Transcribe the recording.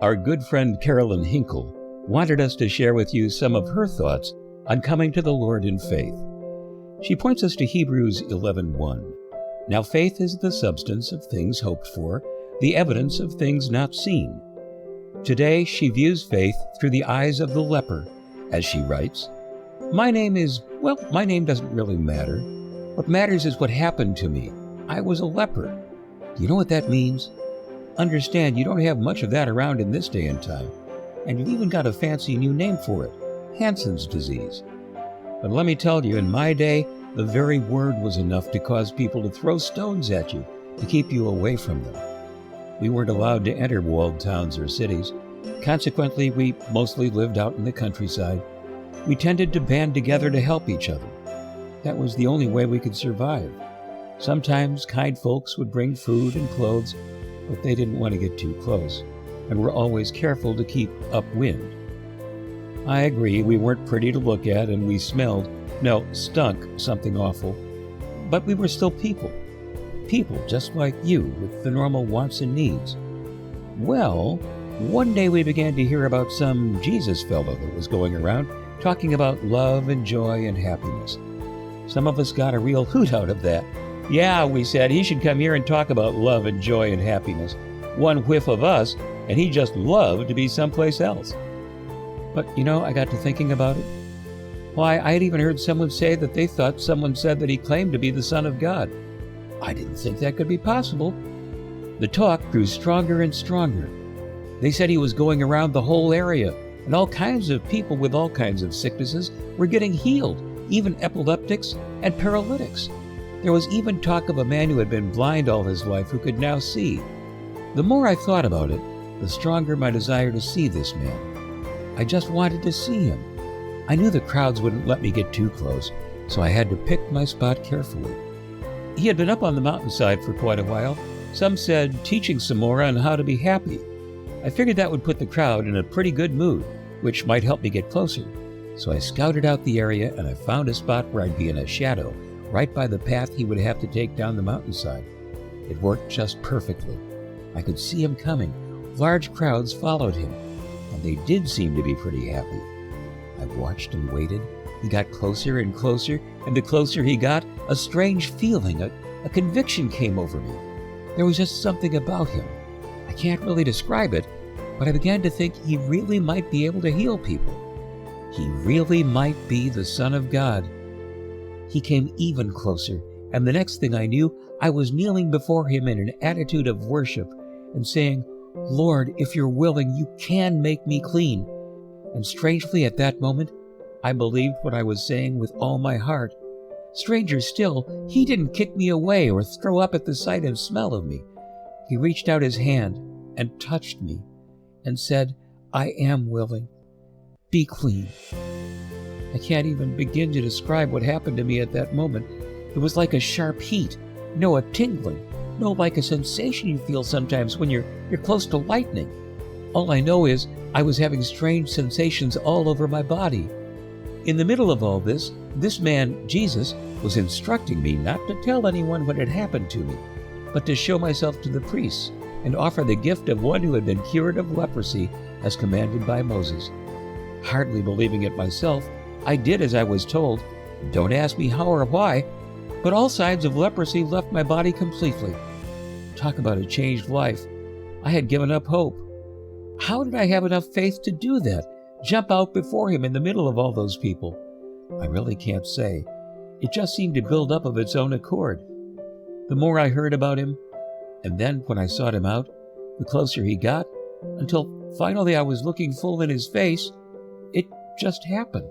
Our good friend Carolyn Hinkle wanted us to share with you some of her thoughts on coming to the Lord in faith. She points us to Hebrews 11:1. Now faith is the substance of things hoped for, the evidence of things not seen. Today she views faith through the eyes of the leper, as she writes, my name doesn't really matter. What matters is what happened to me. I was a leper. Do you know what that means? Understand, you don't have much of that around in this day and time. And you've even got a fancy new name for it, Hansen's disease. But let me tell you, in my day, the very word was enough to cause people to throw stones at you, to keep you away from them. We weren't allowed to enter walled towns or cities. Consequently, we mostly lived out in the countryside. We tended to band together to help each other. That was the only way we could survive. Sometimes kind folks would bring food and clothes, but they didn't want to get too close, and were always careful to keep upwind. I agree, we weren't pretty to look at, and we stunk something awful, but we were still people. People just like you, with the normal wants and needs. Well, one day we began to hear about some Jesus fellow that was going around talking about love and joy and happiness. Some of us got a real hoot out of that. Yeah, we said, he should come here and talk about love and joy and happiness. One whiff of us, and he just loved to be someplace else. But, I got to thinking about it. Why, I had even heard someone say that they thought someone said that he claimed to be the Son of God. I didn't think that could be possible. The talk grew stronger and stronger. They said he was going around the whole area, and all kinds of people with all kinds of sicknesses were getting healed, even epileptics and paralytics. There was even talk of a man who had been blind all his life who could now see. The more I thought about it, the stronger my desire to see this man. I just wanted to see him. I knew the crowds wouldn't let me get too close, so I had to pick my spot carefully. He had been up on the mountainside for quite a while. Some said teaching some more on how to be happy. I figured that would put the crowd in a pretty good mood, which might help me get closer. So I scouted out the area and I found a spot where I'd be in a shadow, right by the path he would have to take down the mountainside. It worked just perfectly. I could see him coming. Large crowds followed him, and they did seem to be pretty happy. I watched and waited. He got closer and closer, and the closer he got, a strange feeling, a conviction came over me. There was just something about him. I can't really describe it, but I began to think he really might be able to heal people. He really might be the Son of God. He came even closer, and the next thing I knew, I was kneeling before him in an attitude of worship and saying, Lord, if you're willing, you can make me clean. And strangely, at that moment, I believed what I was saying with all my heart. Stranger still, he didn't kick me away or throw up at the sight and smell of me. He reached out his hand and touched me and said, I am willing. Be clean. I can't even begin to describe what happened to me at that moment. It was like a sharp heat, a tingling, like a sensation you feel sometimes when you're close to lightning. All I know is I was having strange sensations all over my body. In the middle of all this man, Jesus, was instructing me not to tell anyone what had happened to me, but to show myself to the priests and offer the gift of one who had been cured of leprosy as commanded by Moses. Hardly believing it myself, I did as I was told. Don't ask me how or why, but all signs of leprosy left my body completely. Talk about a changed life. I had given up hope. How did I have enough faith to do that? Jump out before him in the middle of all those people? I really can't say. It just seemed to build up of its own accord. The more I heard about him, and then when I sought him out, the closer he got, until finally I was looking full in his face, it just happened.